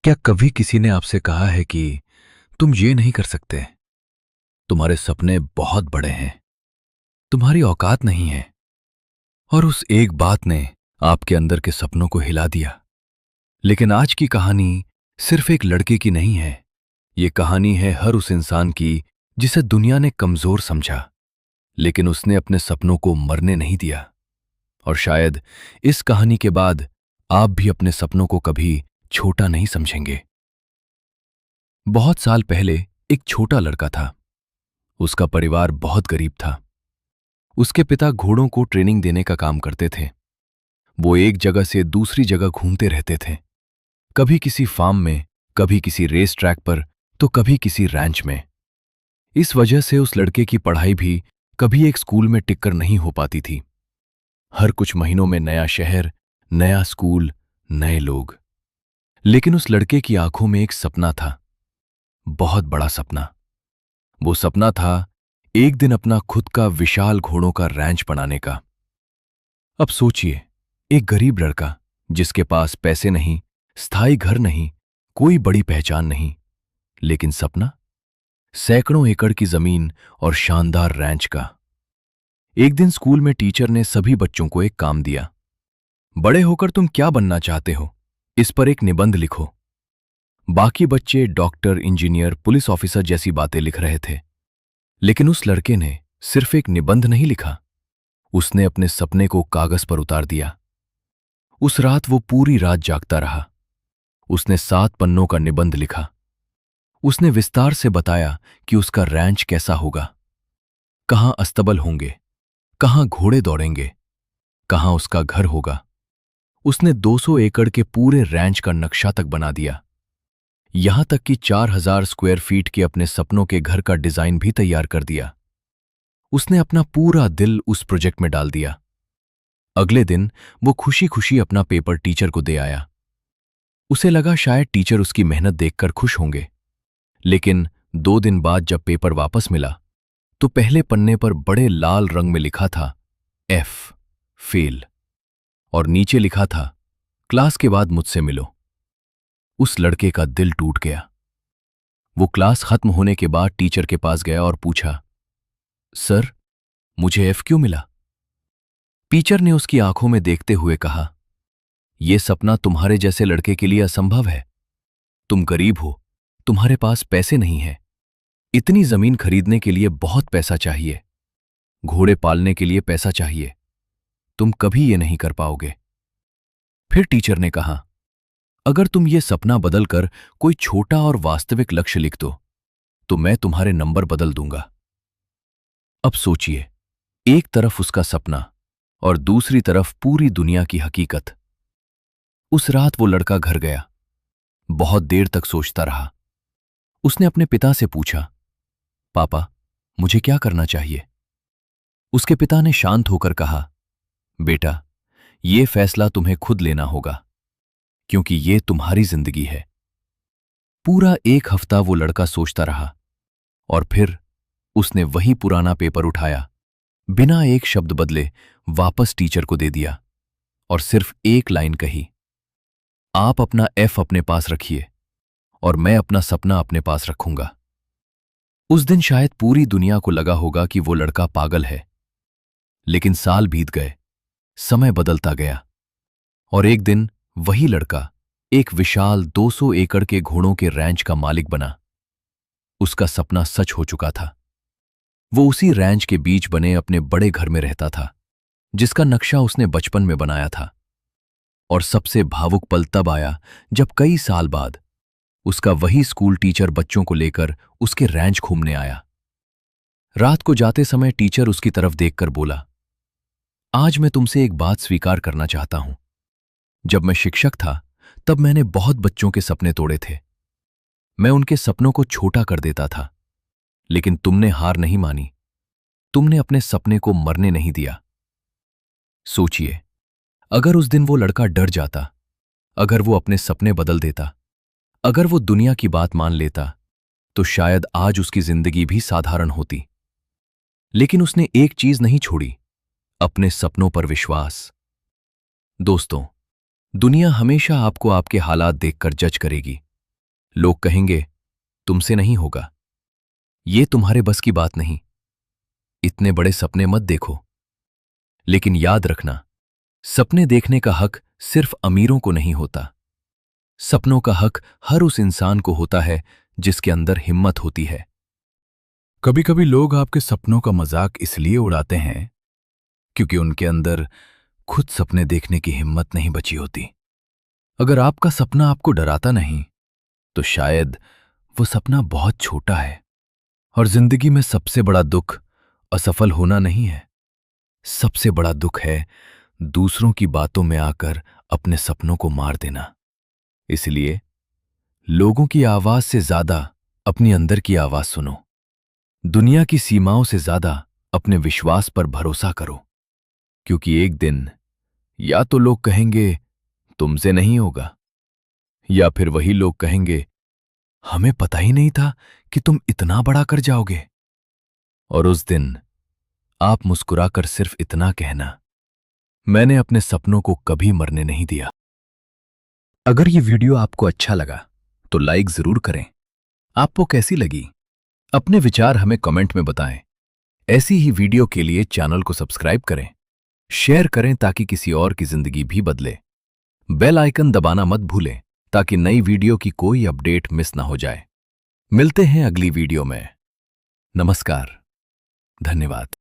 क्या कभी किसी ने आपसे कहा है कि तुम ये नहीं कर सकते? तुम्हारे सपने बहुत बड़े हैं, तुम्हारी औकात नहीं है। और उस एक बात ने आपके अंदर के सपनों को हिला दिया। लेकिन आज की कहानी सिर्फ एक लड़के की नहीं है। ये कहानी है हर उस इंसान की जिसे दुनिया ने कमजोर समझा, लेकिन उसने अपने सपनों को मरने नहीं दिया। और शायद इस कहानी के बाद आप भी अपने सपनों को कभी छोटा नहीं समझेंगे। बहुत साल पहले एक छोटा लड़का था। उसका परिवार बहुत गरीब था। उसके पिता घोड़ों को ट्रेनिंग देने का काम करते थे। वो एक जगह से दूसरी जगह घूमते रहते थे, कभी किसी फार्म में, कभी किसी रेस ट्रैक पर, तो कभी किसी रैंच में। इस वजह से उस लड़के की पढ़ाई भी कभी एक स्कूल में टिककर नहीं हो पाती थी। हर कुछ महीनों में नया शहर, नया स्कूल, नए लोग। लेकिन उस लड़के की आंखों में एक सपना था, बहुत बड़ा सपना। वो सपना था एक दिन अपना खुद का विशाल घोड़ों का रैंच बनाने का। अब सोचिए, एक गरीब लड़का जिसके पास पैसे नहीं, स्थायी घर नहीं, कोई बड़ी पहचान नहीं, लेकिन सपना सैकड़ों एकड़ की जमीन और शानदार रैंच का। एक दिन स्कूल में टीचर ने सभी बच्चों को एक काम दिया। बड़े होकर तुम क्या बनना चाहते हो, इस पर एक निबंध लिखो। बाकी बच्चे डॉक्टर, इंजीनियर, पुलिस ऑफिसर जैसी बातें लिख रहे थे, लेकिन उस लड़के ने सिर्फ एक निबंध नहीं लिखा, उसने अपने सपने को कागज पर उतार दिया। उस रात वो पूरी रात जागता रहा। उसने 7 पन्नों का निबंध लिखा। उसने विस्तार से बताया कि उसका रैंच कैसा होगा, कहां अस्तबल होंगे, कहां घोड़े दौड़ेंगे, कहां उसका घर होगा। उसने 200 एकड़ के पूरे रैंच का नक्शा तक बना दिया, यहां तक कि 4000 स्क्वायर फीट के अपने सपनों के घर का डिजाइन भी तैयार कर दिया। उसने अपना पूरा दिल उस प्रोजेक्ट में डाल दिया। अगले दिन वो खुशी खुशी अपना पेपर टीचर को दे आया। उसे लगा शायद टीचर उसकी मेहनत देखकर खुश होंगे, लेकिन 2 दिन बाद जब पेपर वापस मिला तो पहले पन्ने पर बड़े लाल रंग में लिखा था एफ, फेल, और नीचे लिखा था क्लास के बाद मुझसे मिलो। उस लड़के का दिल टूट गया। वो क्लास खत्म होने के बाद टीचर के पास गया और पूछा, सर, मुझे एफ क्यों मिला? टीचर ने उसकी आंखों में देखते हुए कहा, यह सपना तुम्हारे जैसे लड़के के लिए असंभव है। तुम गरीब हो, तुम्हारे पास पैसे नहीं है। इतनी जमीन खरीदने के लिए बहुत पैसा चाहिए, घोड़े पालने के लिए पैसा चाहिए। तुम कभी ये नहीं कर पाओगे। फिर टीचर ने कहा, अगर तुम ये सपना बदलकर कोई छोटा और वास्तविक लक्ष्य लिख दो तो मैं तुम्हारे नंबर बदल दूंगा। अब सोचिए, एक तरफ उसका सपना और दूसरी तरफ पूरी दुनिया की हकीकत। उस रात वो लड़का घर गया, बहुत देर तक सोचता रहा। उसने अपने पिता से पूछा, पापा, मुझे क्या करना चाहिए? उसके पिता ने शांत होकर कहा, बेटा, यह फैसला तुम्हें खुद लेना होगा, क्योंकि ये तुम्हारी जिंदगी है। पूरा 1 हफ्ता वो लड़का सोचता रहा और फिर उसने वही पुराना पेपर उठाया, बिना एक शब्द बदले वापस टीचर को दे दिया और सिर्फ एक लाइन कही, आप अपना एफ अपने पास रखिए और मैं अपना सपना अपने पास रखूंगा। उस दिन शायद पूरी दुनिया को लगा होगा कि वो लड़का पागल है, लेकिन साल बीत गए, समय बदलता गया और एक दिन वही लड़का एक विशाल 200 एकड़ के घोड़ों के रैंच का मालिक बना। उसका सपना सच हो चुका था। वो उसी रैंच के बीच बने अपने बड़े घर में रहता था, जिसका नक्शा उसने बचपन में बनाया था। और सबसे भावुक पल तब आया जब कई साल बाद उसका वही स्कूल टीचर बच्चों को लेकर उसके रैंच घूमने आया। रात को जाते समय टीचर उसकी तरफ देखकर बोला, आज मैं तुमसे एक बात स्वीकार करना चाहता हूं। जब मैं शिक्षक था तब मैंने बहुत बच्चों के सपने तोड़े थे। मैं उनके सपनों को छोटा कर देता था, लेकिन तुमने हार नहीं मानी। तुमने अपने सपने को मरने नहीं दिया। सोचिए, अगर उस दिन वो लड़का डर जाता, अगर वो अपने सपने बदल देता, अगर वो दुनिया की बात मान लेता, तो शायद आज उसकी जिंदगी भी साधारण होती। लेकिन उसने एक चीज नहीं छोड़ी, अपने सपनों पर विश्वास। दोस्तों, दुनिया हमेशा आपको आपके हालात देखकर जज करेगी, लोग कहेंगे तुमसे नहीं होगा, ये तुम्हारे बस की बात नहीं, इतने बड़े सपने मत देखो। लेकिन याद रखना, सपने देखने का हक सिर्फ अमीरों को नहीं होता। सपनों का हक हर उस इंसान को होता है जिसके अंदर हिम्मत होती है। कभी कभी लोग आपके सपनों का मजाक इसलिए उड़ाते हैं क्योंकि उनके अंदर खुद सपने देखने की हिम्मत नहीं बची होती। अगर आपका सपना आपको डराता नहीं, तो शायद वो सपना बहुत छोटा है। और जिंदगी में सबसे बड़ा दुख असफल होना नहीं है, सबसे बड़ा दुख है दूसरों की बातों में आकर अपने सपनों को मार देना। इसलिए लोगों की आवाज से ज्यादा अपनी अंदर की आवाज सुनो। दुनिया की सीमाओं से ज्यादा अपने विश्वास पर भरोसा करो, क्योंकि एक दिन या तो लोग कहेंगे तुमसे नहीं होगा, या फिर वही लोग कहेंगे हमें पता ही नहीं था कि तुम इतना बड़ा कर जाओगे। और उस दिन आप मुस्कुराकर सिर्फ इतना कहना, मैंने अपने सपनों को कभी मरने नहीं दिया। अगर ये वीडियो आपको अच्छा लगा तो लाइक जरूर करें। आपको कैसी लगी अपने विचार हमें कमेंट में बताएं। ऐसी ही वीडियो के लिए चैनल को सब्सक्राइब करें, शेयर करें ताकि किसी और की जिंदगी भी बदले। बेल आइकन दबाना मत भूलें ताकि नई वीडियो की कोई अपडेट मिस ना हो जाए। मिलते हैं अगली वीडियो में। नमस्कार, धन्यवाद।